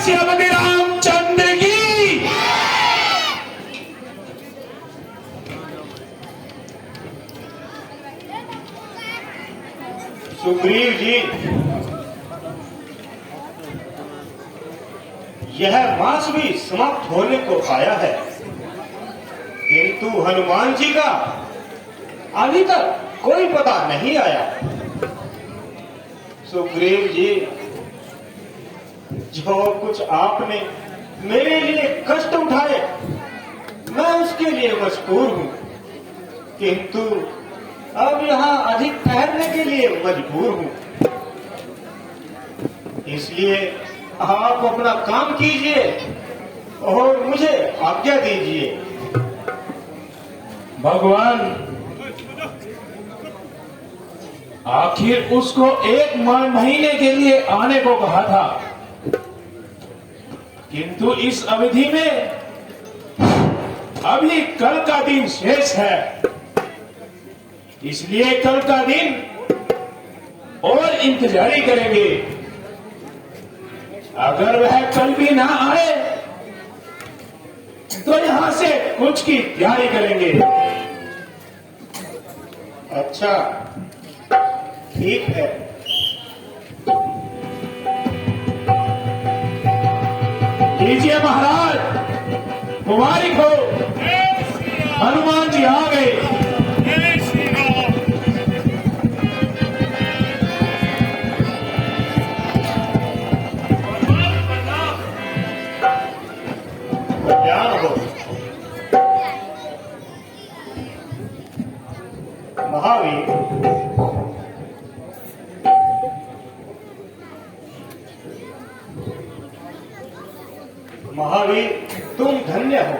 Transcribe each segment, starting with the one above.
काशी अवधि रामचंद्र की। सुग्रीव जी, यह मास भी समाप्त होने को आया है, किंतु हनुमान जी का अभी तक कोई पता नहीं आया। सुग्रीव जी, जो कुछ आपने मेरे लिए कष्ट उठाए, मैं उसके लिए मजबूर हूं, किंतु अब यहां अधिक ठहरने के लिए मजबूर हूं। इसलिए आप अपना काम कीजिए और मुझे आज्ञा दीजिए। भगवान, आखिर उसको 1 महीने के लिए आने को कहा था, किंतु इस अवधि में अभी कल का दिन शेष है। इसलिए कल का दिन और इंतजारी करेंगे। अगर वह कल भी ना आए तो यहां से कुछ की तैयारी करेंगे। अच्छा, ठीक है। लीजिए महाराज, मुबारक हो, हनुमान जी आ गए। कल्याण हो। महावीर, महावीर, तुम धन्य हो।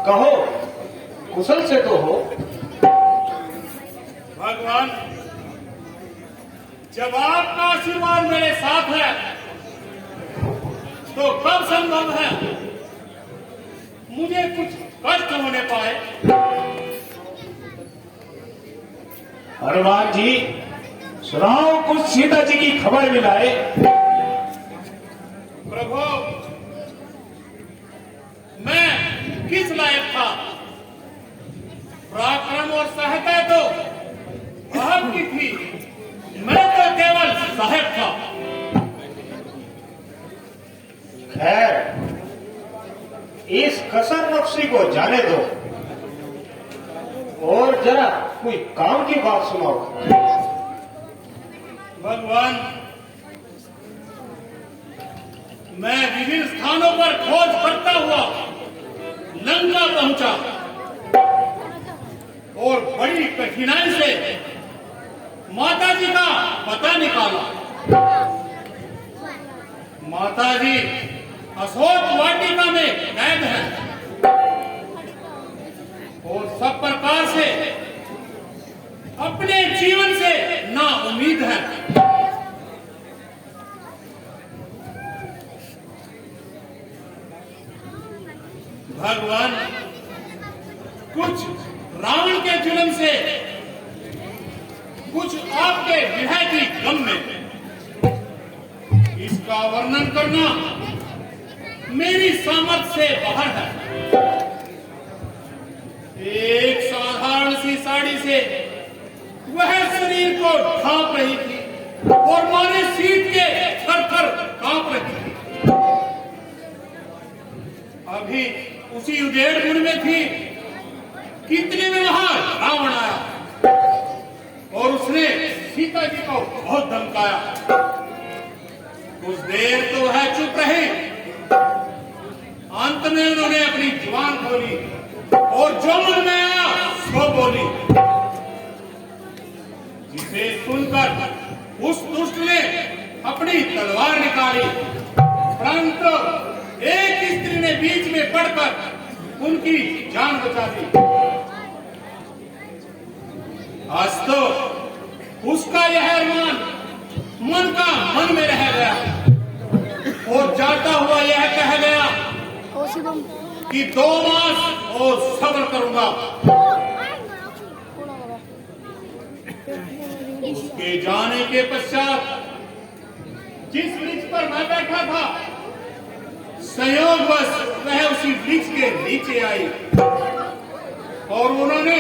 कहो, कुशल से तो हो? भगवान, जब आपका आशीर्वाद मेरे साथ है तो कब संभव है मुझे कुछ कष्ट होने पाए। हनुमान जी, सुनाओ, कुछ सीता जी की खबर मिलाए। प्रभु, मैं किस लायक था? पराक्रम और सहता तो आपकी थी, मैं तो केवल सहायक था। खैर, इस कसर नफ्सी को जाने दो और जरा कोई काम की बात सुनाओ। भगवान, मैं विभिन्न स्थानों पर खोज करता हुआ लंका पहुंचा और बड़ी कठिनाई से माता जी का पता निकाला। माता जी अशोक वाटिका में कैद है और सब प्रकार से अपने जीवन से ना उम्मीद है। भगवान, कुछ रावण के जुल्म से, कुछ आपके विरह की गम में। इसका वर्णन करना मेरी सामर्थ्य से बाहर है। एक साधारण सी साड़ी से वह शरीर को ढांप रही थी और मारे शीत के थर-थर कांप रही थी। अभी उसी उजेड़पुर में थी, कितने में वहां रावण आया और उसने सीता जी को बहुत धमकाया। कुछ देर तो वह चुप रहे, अंत में उन्होंने अपनी जुबान खोली और जो मन में आया सो बोली, जिसे सुनकर उस दुष्ट ने अपनी तलवार निकाली, परंतु एक स्त्री ने बीच में पड़कर उनकी जान बचा दी। आज तो उसका यह अरमान मन का मन में रह गया और जाता हुआ यह कह गया कि 2 मास और सब्र करूंगा। उसके जाने के पश्चात जिस वृक्ष पर मैं बैठा था संयोगवश वह उसी वृक्ष के नीचे आई और उन्होंने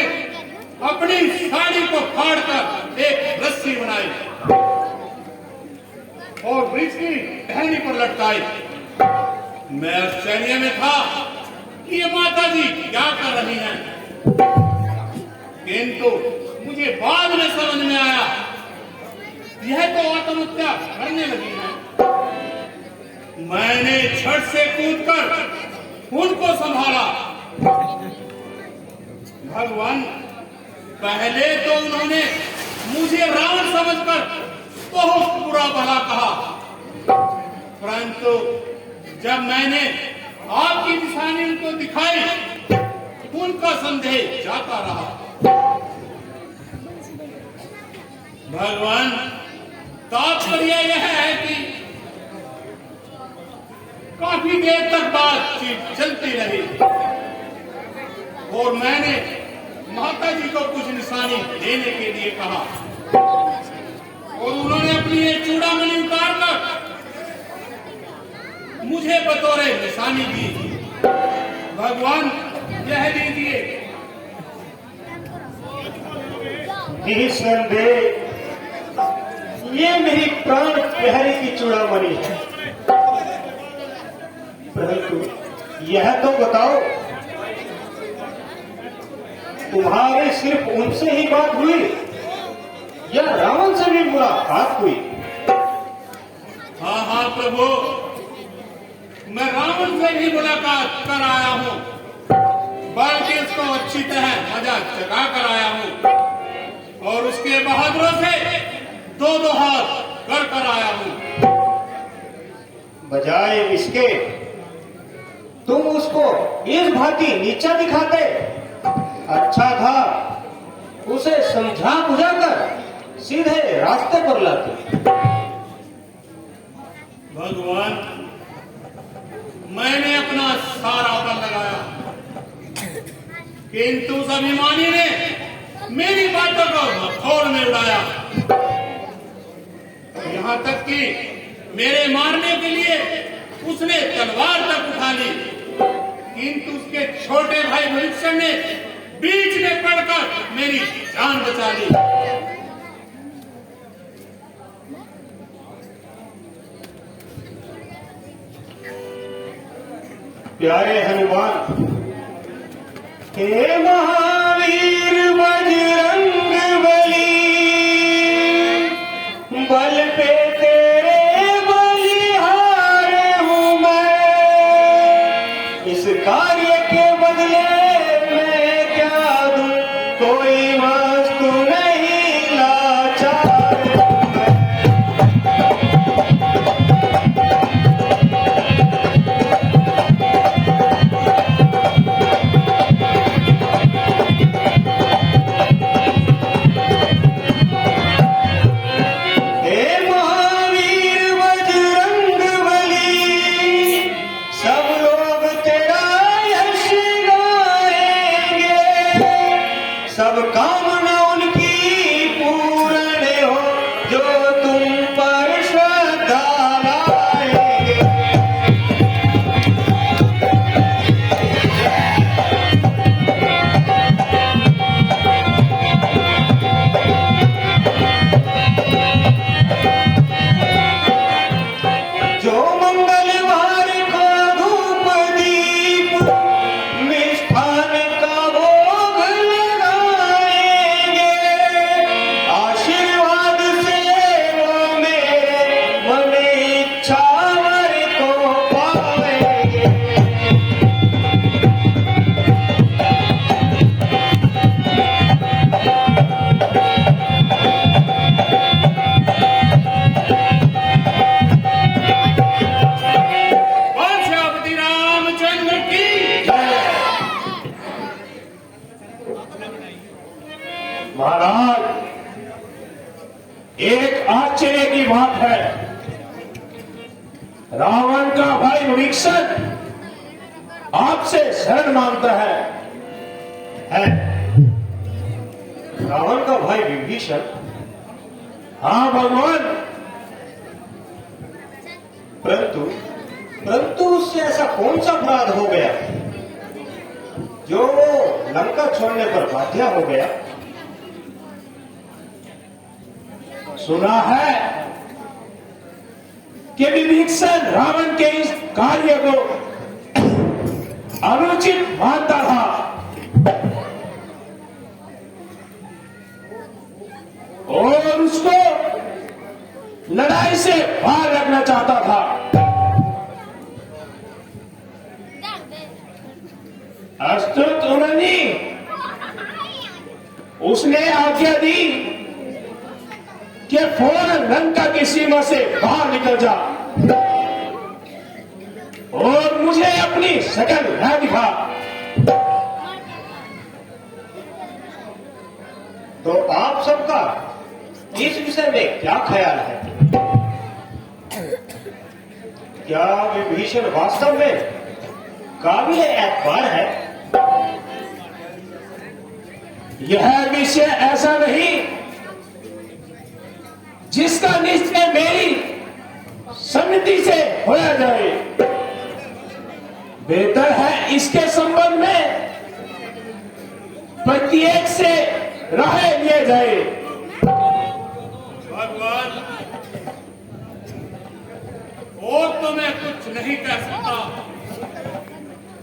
अपनी साड़ी को फाड़कर एक रस्सी बनाई और वृक्ष की टहनी पर लटकाई। मैं आश्चर्य में था कि ये माता जी क्या कर रही हैं, किंतु मुझे बाद में समझ में आया यह तो आत्महत्या करने लगी है। मैंने झट से कूदकर उनको संभाला। भगवान, पहले तो उन्होंने मुझे रावण समझकर बहुत बुरा भला कहा, परंतु जब मैंने आपकी निशानी उनको दिखाई उनका संदेह जाता रहा। भगवान, तात्पर्य यह है कि काफी देर तक बातचीत चलती रही और मैंने माता जी को कुछ निशानी देने के लिए कहा और उन्होंने अपनी ये चूड़ामणि उतारकर मुझे बतौर निशानी दी। भगवान, यह लीजिए। निसंदेह ये मेरी प्राण प्यारी की चूड़ामणि है, परंतु यह तो बताओ, तुम्हारे सिर्फ उनसे ही बात हुई या रावण से भी मुलाकात हुई? हाँ हाँ प्रभु, मैं रावण से भी मुलाकात कर आया हूँ, बल्कि उसको अच्छी तरह मजा चका कर आया हूँ और उसके बहादुरों से दो दो हाथ कर आया हूँ। बजाय इसके तुम उसको इस भांति नीचा दिखाते, अच्छा था उसे समझा बुझाकर सीधे रास्ते पर लाते। भगवान, मैंने अपना सारा बल लगाया, किंतु उस अभिमानी ने मेरी बातों को मखौल में उड़ाया, यहाँ तक कि मेरे मारने के लिए उसने तलवार तक उठा ली, किंतु उसके छोटे भाई भविष्य ने बीच में पड़कर मेरी जान बचा ली। प्यारे हनुमान, हे महावीर बजरंग बली, बल पे तेरे बलिहार हूँ मैं, इस कार्य के बदले मैं क्या दूं, कोई वस्तु नहीं लाचार हूँ मैं। सब कामना उनकी पूर्ण हो जो तुम पर श्रद्धा लाएंगे। जो मंगलवार को धूप दीप मिष्ठान का भोग लगाएंगे, आशीर्वाद से वो मेरे मन इच्छा वर को पाएंगे। श्रीपति रामचंद्र की महाराज, एक आश्चर्य की बात है, रावण का भाई विभीषण आपसे शरण मांगता है। रावण का भाई विभीषण? हाँ भगवान, परंतु परंतु उससे ऐसा कौन सा अपराध हो गया जो वो लंका छोड़ने पर बाध्य हो गया? सुना है कि विभीषण रावण के इस कार्य को अनुचित मानता था और उसको लड़ाई से बाहर रखना चाहता था। अस्तुत उन्होंने उसने आज्ञा दी कि फौरन लंका की सीमा से बाहर निकल जा और मुझे अपनी शक्ल न दिखा। तो आप सबका इस विषय में क्या ख्याल है? क्या विभीषण वास्तव में काबिल एतबार है? यह विषय ऐसा नहीं जिसका निश्चय मेरी सम्मति से होया जाए। बेहतर है इसके संबंध में प्रत्येक से राय लिए जाए। भगवान, और तो मैं कुछ नहीं कह सकता,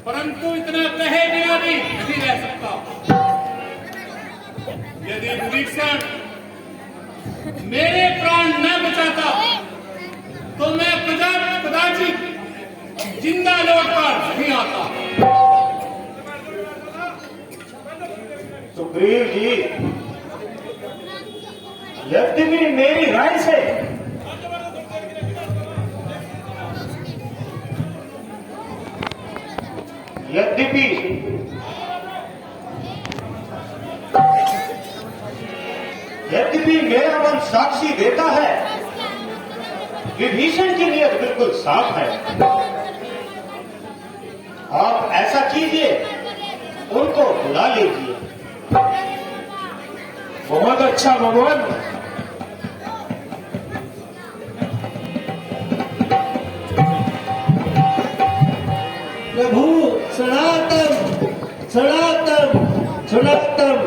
परंतु इतना कहे बिना भी नहीं रह सकता। यदि विभीषण मेरे प्राण न बचाता तो मैं कदाचित जिंदा लौटकर नहीं आता। सुग्रीव जी, यद्यपि मेरी राय से यद्यपि मेरा मन साक्षी देता है, विभीषण की नीयत बिल्कुल साफ है। आप ऐसा कीजिए, उनको बुला लीजिए। बहुत अच्छा भगवान। प्रभु सनातन सनातन सनातन।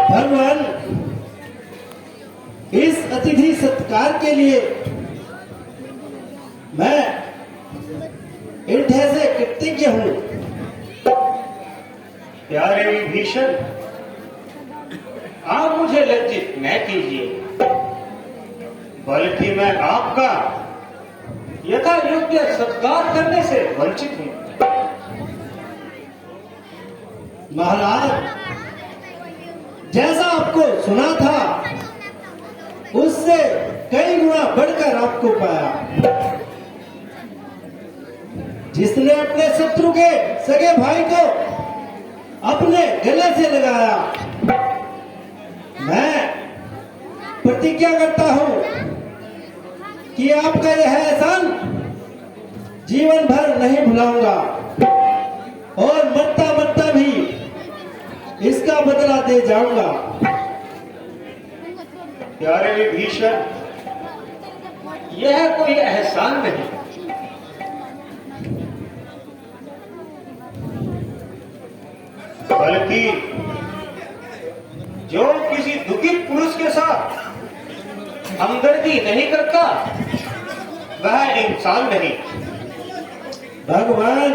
भगवान, इस अतिथि सत्कार के लिए मैं हृदय से कृतज्ञ हूँ। प्यारे विभीषण, आप मुझे लज्जित न कीजिए, बल्कि मैं आपका यथा योग्य सत्कार करने से वंचित हूँ। महाराज, जैसा आपको सुना था उससे कई गुना बढ़कर आपको पाया। जिसने अपने शत्रु के सगे भाई को अपने गले से लगाया, मैं प्रतिज्ञा करता हूं कि आपका यह एहसान जीवन भर नहीं भुलाऊंगा और मरता मरता भी इसका बदला दे जाऊंगा। प्यारे विभीषण, यह कोई एहसान नहीं, बल्कि जो किसी दुखित पुरुष के साथ हमदर्दी नहीं करता वह इंसान नहीं। भगवान,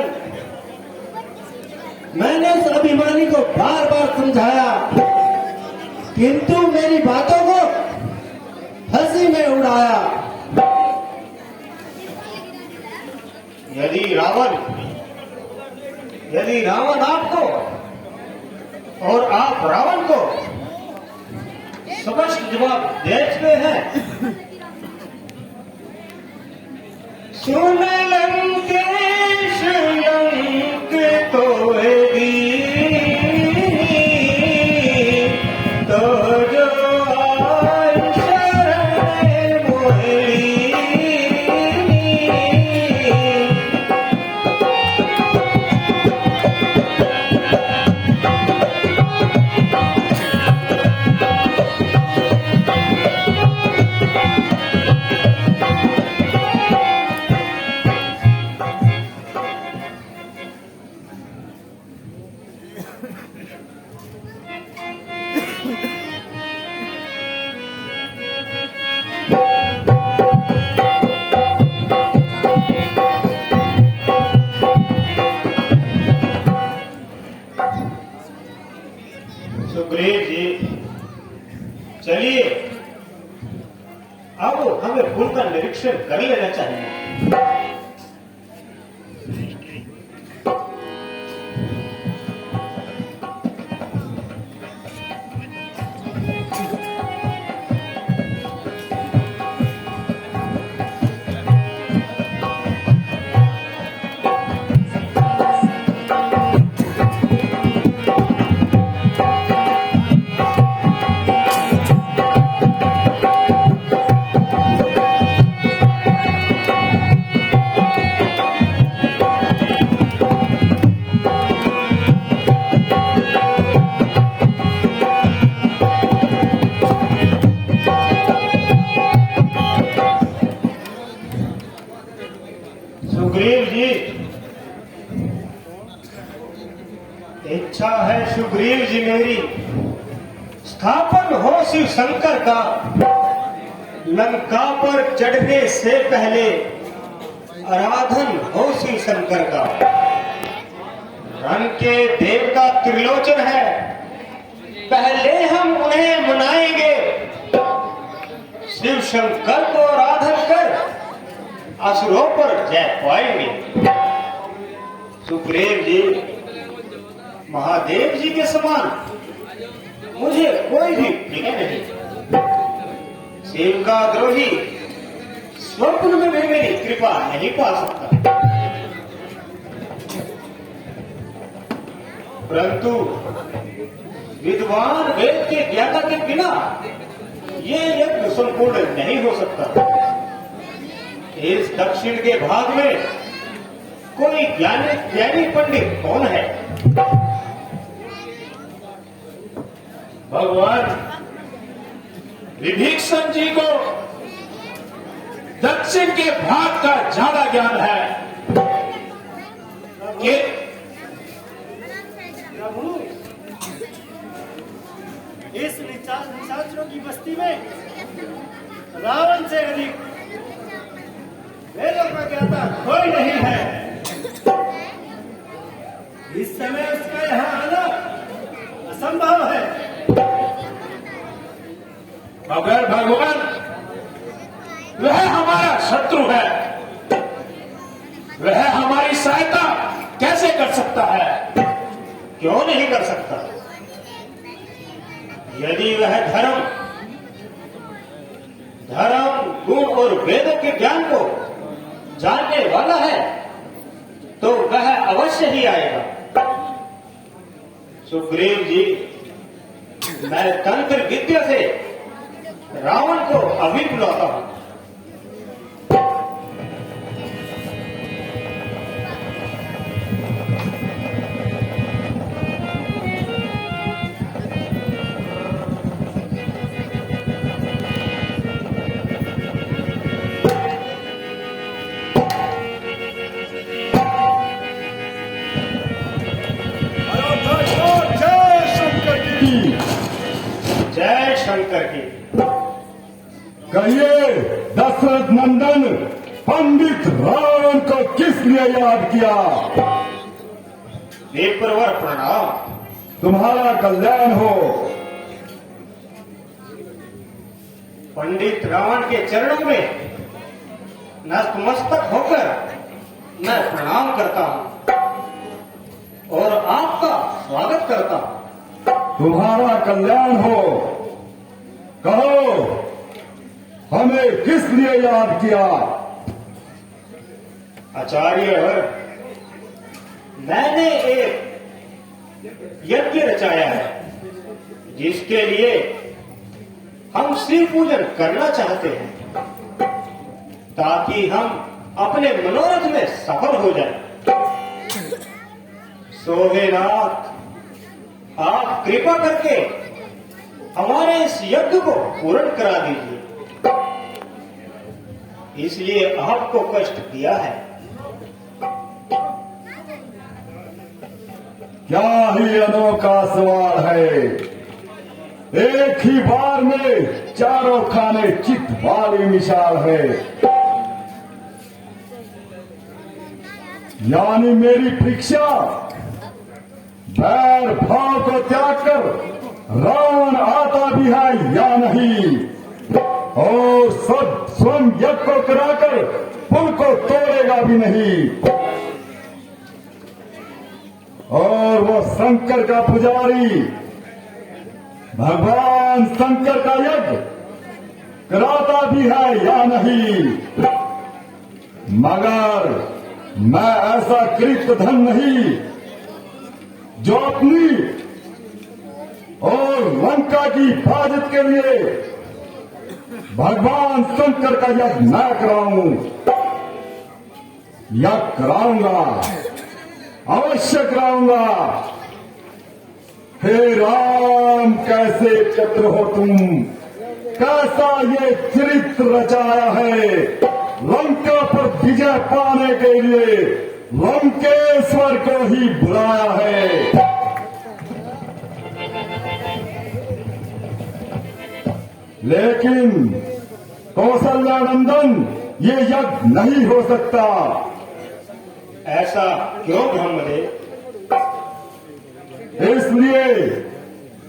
मैंने उस अभिमानी को बार बार समझाया, किंतु मेरी बातों को हंसी में उड़ाया। यदि रावण आपको और आप रावण को स्पष्ट जवाब दे चुके हैं, सुन लंकेश लंक तोएगी, तो जो आए शरण मोहेगी। सुग्रीव जी, चलिए अब हमें फूल का निरीक्षण कर लेना चाहिए। सुग्रीव जी, इच्छा है सुग्रीव जी मेरी, स्थापन हो शिव शंकर का, लंका पर चढ़ने से पहले आराधन हो शिव शंकर का। रन के देवता त्रिलोचन है, पहले हम उन्हें मनाएंगे, शिव शंकर को आराधन कर असुरों पर जय पाएंगे। सुग्रीव जी, महादेव जी के समान मुझे कोई भी प्रिय नहीं। शिव का द्रोही स्वप्न में भी मेरी कृपा नहीं पा सकता, परंतु विद्वान वेद के ज्ञाता के बिना ये यज्ञ संपूर्ण नहीं हो सकता। इस दक्षिण के भाग में कोई ज्ञानी पंडित कौन है? भगवान विभीषण जी को दक्षिण के भाग का ज्यादा ज्ञान है कि इस निशाचरों की बस्ती में रावण से अधिक वेदों का ज्ञाता कोई नहीं है। इस समय उसका यहाँ आना असंभव है। मगर भगवान वह हमारा शत्रु है, वह हमारी सहायता कैसे कर सकता है? क्यों नहीं कर सकता? यदि वह धर्म, गुण और वेदों के ज्ञान को जानने वाला है तो वह अवश्य ही आएगा। सुग्रीव जी, मैं तंत्र विद्या से रावण को अभी बुलाता हूं। जय शंकर की। कहिए दशरथ नंदन, पंडित रावण को किस लिए याद किया? विप्रवर प्रणाम। तुम्हारा कल्याण हो। पंडित रावण के चरणों में नतमस्तक होकर मैं प्रणाम करता हूं और आपका स्वागत करता हूं। तुम्हारा कल्याण हो। कहो, हमें किस लिए याद किया? आचार्य, मैंने एक यज्ञ रचाया है जिसके लिए हम शिव पूजन करना चाहते हैं ताकि हम अपने मनोरथ में सफल हो जाएं। सोहेनाथ, आप कृपा करके हमारे इस यज्ञ को पूर्ण करा दीजिए, इसलिए आपको कष्ट दिया है। क्या ही अनोखा सवाल है। एक ही बार में चारों खाने चित वाली मिसाल है। यानी मेरी परीक्षा बैर भाव को त्याग कर रावण आता भी है या नहीं, और सब स्वयं यज्ञ को कराकर पुल को तोड़ेगा भी नहीं। और वो शंकर का पुजारी भगवान शंकर का यज्ञ कराता भी है या नहीं, मगर मैं ऐसा कृत धन नहीं जो अपनी और लंका की हिफाजत के लिए भगवान शंकर का यज्ञ न कराऊं। यज्ञ कराऊंगा, अवश्य कराऊंगा। हे राम, कैसे चतुर हो तुम, कैसा ये चरित्र रचाया है। लंका पर विजय पाने के लिए लंकेश्वर को ही बुलाया है। लेकिन कौशल्यानंदन, ये यज्ञ नहीं हो सकता। ऐसा क्यों ब्रह्मदेव? इसलिए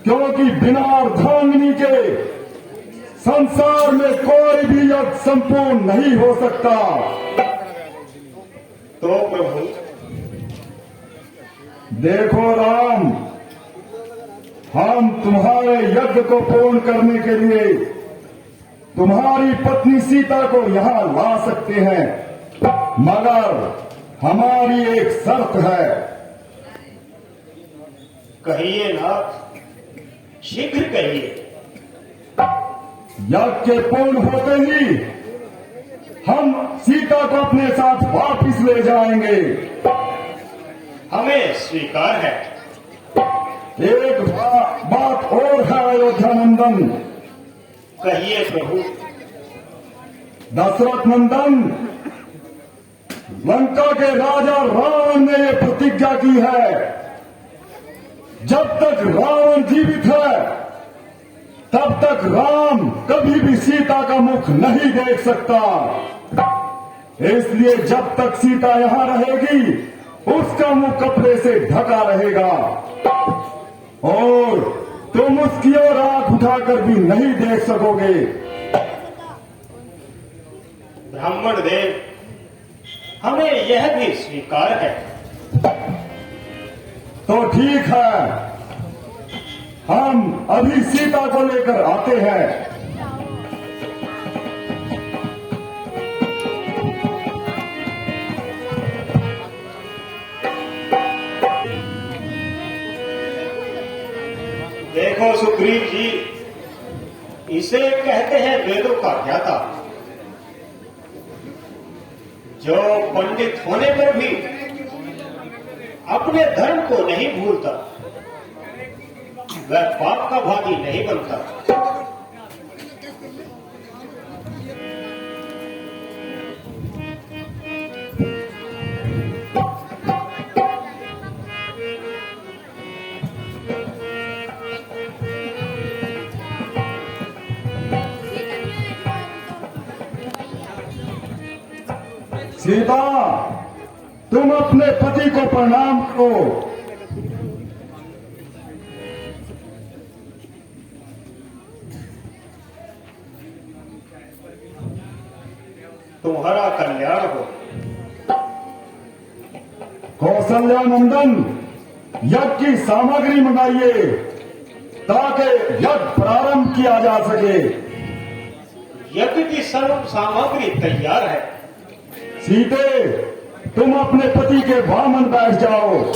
क्योंकि बिना अर्धांगिनी के संसार में कोई भी यज्ञ संपूर्ण नहीं हो सकता। तो प्रभु, देखो राम, हम तुम्हारे यज्ञ को पूर्ण करने के लिए तुम्हारी पत्नी सीता को यहां ला सकते हैं, मगर हमारी एक शर्त है। कहिए ना, शीघ्र कहिए। यज्ञ के पूर्ण होते ही हम सीता को अपने साथ वापिस ले जाएंगे। हमें स्वीकार है। एक बात और है अयोध्या नंदन। कहिए प्रभु। दशरथ नंदन, लंका के राजा रावण ने ये प्रतिज्ञा की है, जब तक रावण जीवित है तब तक राम कभी भी सीता का मुख नहीं देख सकता। इसलिए जब तक सीता यहां रहेगी उसका मुख कपड़े से ढका रहेगा, और तुम उसकी ओर आंख उठाकर भी नहीं देख सकोगे। ब्राह्मण देव, हमें यह भी स्वीकार है। तो ठीक है, हम अभी सीता को लेकर आते हैं। देखो सुग्रीव जी, इसे कहते हैं वेदों का ज्ञाता, जो पंडित होने पर भी अपने धर्म को नहीं भूलता, वह पाप का भागी नहीं बनता। सीता, तुम अपने पति को प्रणाम करो। तुम्हारा कल्याण हो। कौशल्यानंदन, यज्ञ की सामग्री मंगाइए ताकि यज्ञ प्रारंभ किया जा सके। यज्ञ की सर्व सामग्री तैयार है। सीते, तुम अपने पति के वामन बैठ जाओ।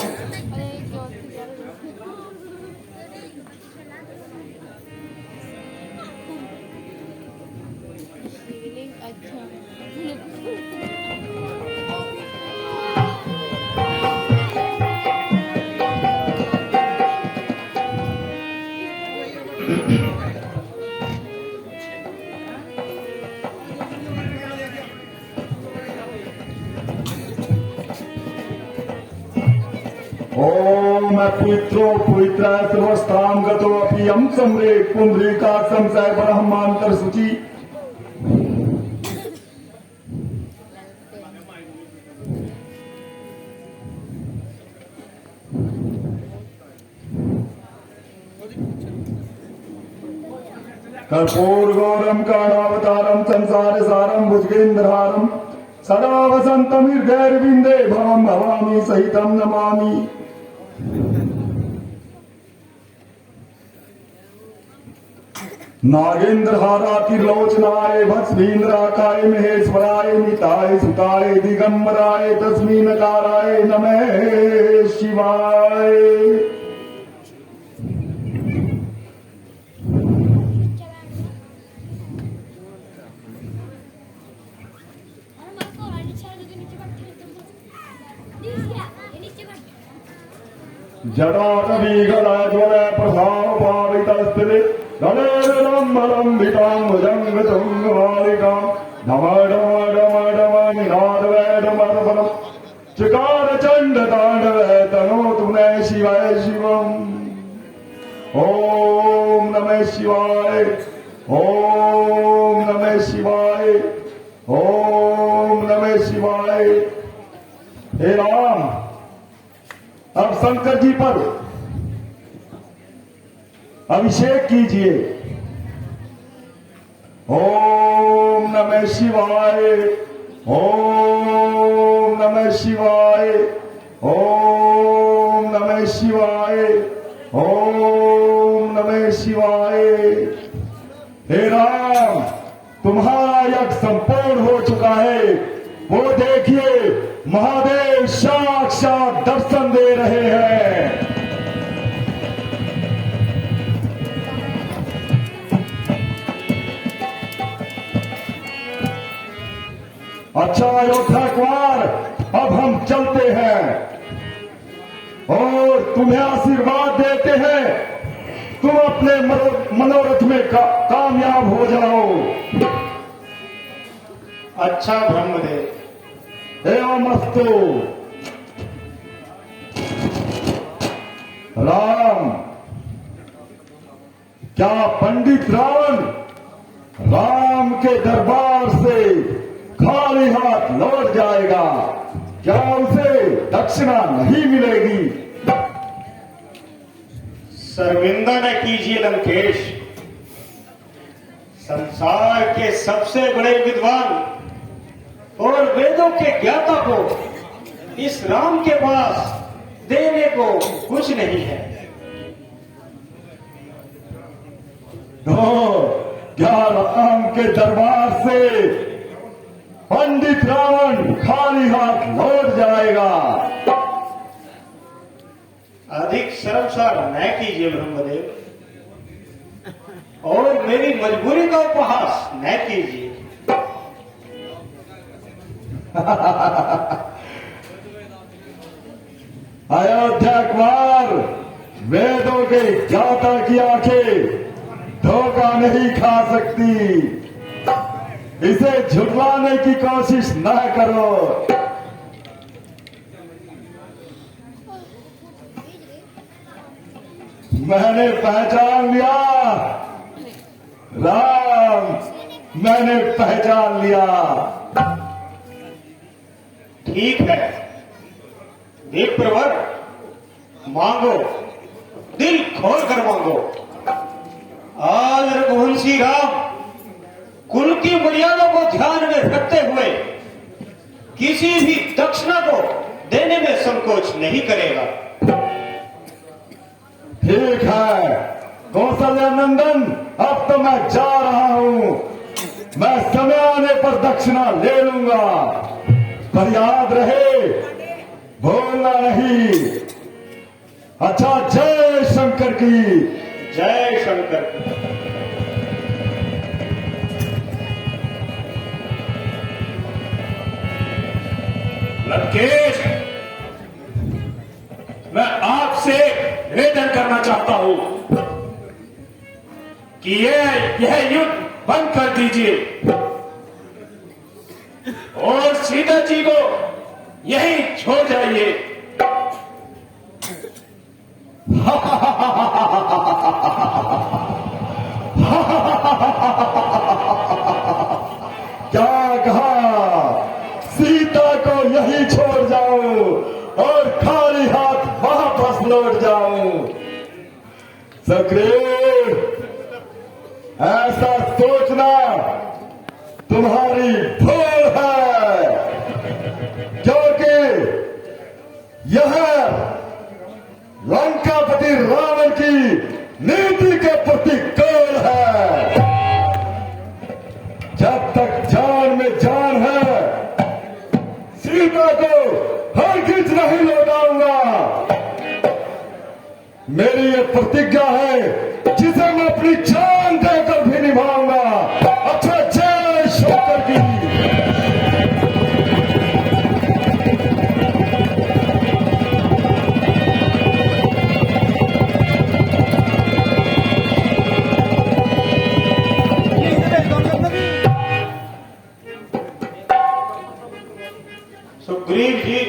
ओम पुत्रो पुत्र सर्वस्थाम गतो अपि यम सम्रे पुंडरीका संशय ब्रह्मांतर सूचि। कर्पूर गौरम काणावतारम संसार सारम भुजगेन्द्रहारम सदा वसंतम हृदयरविंदे भवम भवामी सहितम नमामि। नागेंद्र हारातिर्लोचनाय भस्मीन्द्राकाय महेश्वराय निताय सुताय दिगंबराय तस्मै नकाराय नमः शिवाय। जटाटवीगलाज्वलय प्रभाव पावितस्थिरे गणेरलम्बलम्बितां भुजङ्गतुङ्गमालिकां डमडमडमडमनिनादवैडमरबलं चकारचण्डताण्डवै तनोतु मे शिवाय शिवम्। ॐ नमः शिवाय, ॐ नमः शिवाय, ॐ नमः शिवाय। हे राम, अब शंकर जी पर अभिषेक कीजिए। ओम नमः शिवाय, ओम नमः शिवाय, ओम नमः शिवाय, ओम नमः शिवाय। हे राम, तुम्हारा यज्ञ संपूर्ण हो चुका है। वो देखिए, महादेव साक्षात दर्शन दे रहे हैं। अच्छा अयोध्या कुमार, अब हम चलते हैं और तुम्हें आशीर्वाद देते हैं। तुम अपने मनोरथ में कामयाब हो जाओ। अच्छा ब्रह्मदेव। एवमस्तु। राम, क्या पंडित रावण राम के दरबार से खाली हाथ लौट जाएगा? क्या उसे दक्षिणा नहीं मिलेगी? शर्मिंदा न कीजिए लंकेश। संसार के सबसे बड़े विद्वान और वेदों के ज्ञाता को इस राम के पास देने को कुछ नहीं है। तो क्या राम के दरबार से पंडित रावण खाली हाथ लौट जाएगा? अधिक शर्मसार न कीजिए ब्रह्मदेव, और मेरी मजबूरी का उपहास न कीजिए। अयोध्या कुमार, वेदों के ज्ञाता की आंखें धोखा नहीं खा सकती। इसे झुठलाने की कोशिश न करो। मैंने पहचान लिया राम, मैंने पहचान लिया। ठीक है विप्रवर, मांगो, दिल खोल कर मांगो। आज रघुवंशी राम कुल की मर्यादा को ध्यान में रखते हुए किसी भी दक्षिणा को देने में संकोच नहीं करेगा। ठीक है कौशल्या नंदन, अब तो मैं जा रहा हूं। मैं समय आने पर दक्षिणा ले लूंगा, पर याद रहे भूलना नहीं। अच्छा, जय शंकर की। जय शंकर की। लंकेश, मैं आपसे निवेदन करना चाहता हूं कि यह युद्ध बंद कर दीजिए और सीता जी को यहीं छोड़ जाइए। क्या कहा? सीता को यहीं छोड़ जाओ और खाली हाथ वापस लौट जाओ। सक्रिय ऐसा सोचना तुम्हारी भूल है, क्योंकि यह लंकापति रावण की नीति के प्रतिकूल है। जब तक जान में जान है, सीता को हरगिज नहीं लौटाऊंगा। मेरी ये प्रतिज्ञा है जिसे मैं अपनी जान देकर भी निभाऊंगा। अच्छा, जय शंकर की। सुग्रीव जी,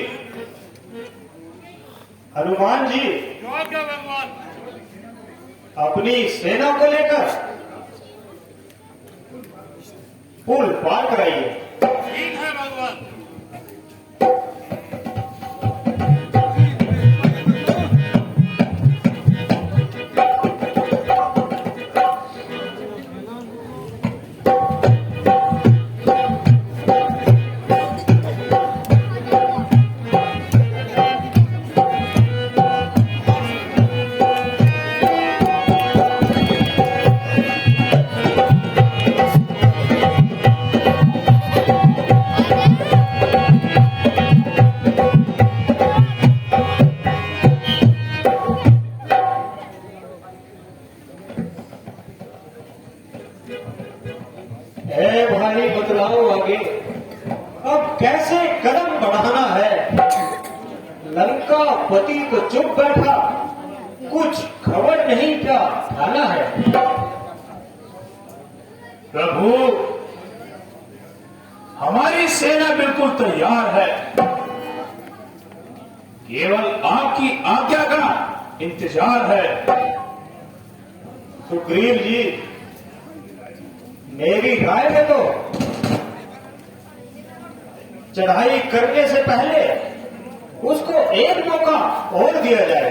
हनुमान जी, जो आज्ञा भगवान। अपनी सेना को लेकर पुल पार कराइए। ठीक है भगवान। है भाई, बतलाओ आगे अब कैसे कदम बढ़ाना है। लंका पति तो चुप बैठा, कुछ खबर नहीं क्या खाना है। प्रभु, हमारी सेना बिल्कुल तैयार है, केवल आपकी आज्ञा का इंतजार है। सुग्रीव जी, मेरी राय में तो चढ़ाई करने से पहले उसको एक मौका और दिया जाए।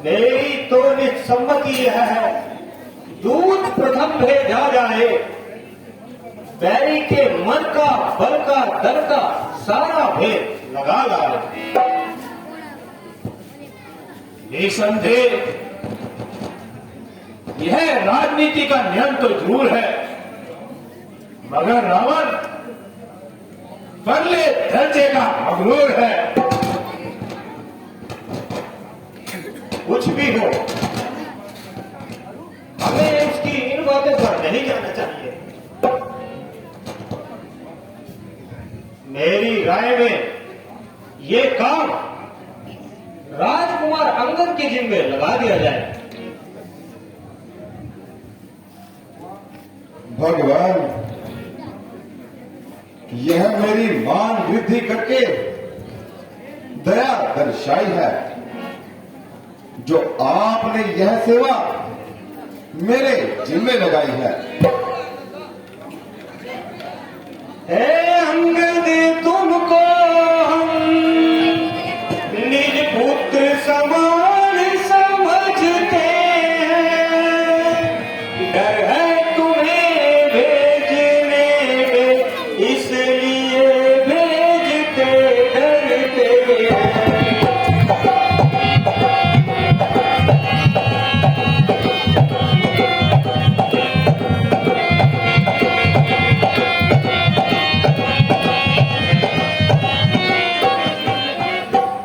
मेरी तो निसम्मति यह है, दूत प्रथम भेजा जाए, बैरी के मन का, बल का, दल का सारा भेद लगा लाए। निसंदेह यह राजनीति का नियम तो जरूर है, मगर रावण बदले दर्जे का मगरूर है। कुछ भी हो, हमें उसकी इन बातों पर नहीं जाना चाहिए। मेरी राय में ये काम राजकुमार अंगद के जिम्मे लगा दिया जाए। भगवान, यह मेरी मान वृद्धि करके दया दर्शाई है, जो आपने यह सेवा मेरे जिम्मे लगाई है। हे अंगद, तुमको हम निज पुत्र समान समझते हैं। डर है तुम्हें भेजने में, इसलिए भेजते डरते हैं।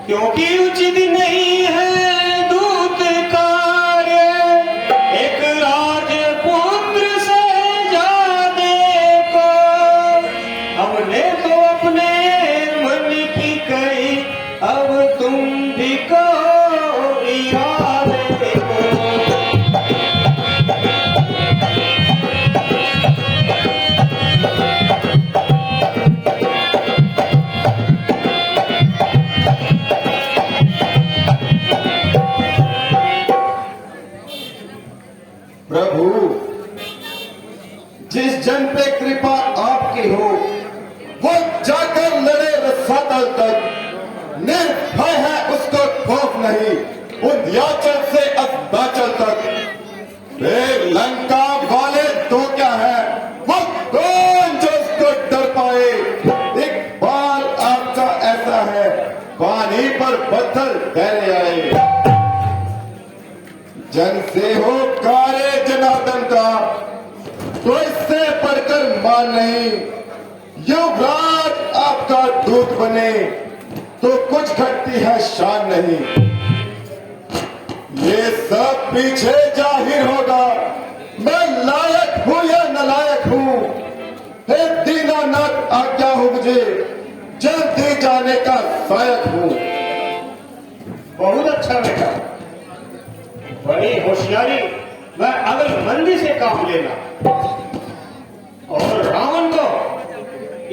क्योंकि उचित नहीं है दूत कार्य, एक राजपुत्र से जाने को। हमने तो अपने मन की कही, अब तुम भी कहो इरादे को। प्रभु, जिस जन पे कृपा आपकी हो, वो जाकर लड़े रसातल तक। निर्भय है, उसको खौफ नहीं, उद्याचल से अस्ताचल तक। वे लंका वाले तो क्या है, वो कौन जो उसको डर पाए। इकबाल आपका ऐसा है, पानी पर पत्थर तैरे आए। जन से हो कार्य जनार्दन का, तो इससे बढ़कर मान नहीं। युवराज आपका दूत बने तो कुछ घटती है शान नहीं। ये सब पीछे जाहिर होगा, मैं लायक हूं या नालायक हूं। हे दीनानाथ आज्ञा हो मुझे, जल्दी जाने का लायक हूं। बहुत अच्छा बेटा, बड़ी होशियारी व अकलमंदी से काम लेना और रावण को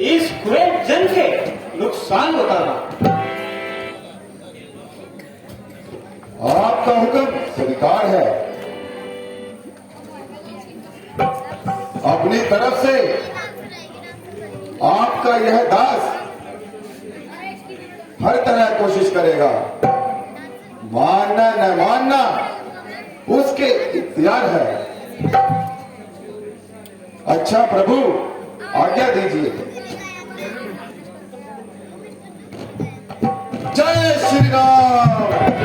इस क्रूर जन के नुकसान बताना। आपका हुक्म स्वीकार है। अपनी तरफ से आपका यह दास हर तरह कोशिश करेगा। मानना न मानना उसके इख्तियार है। अच्छा प्रभु, आज्ञा दीजिए। जय श्री राम।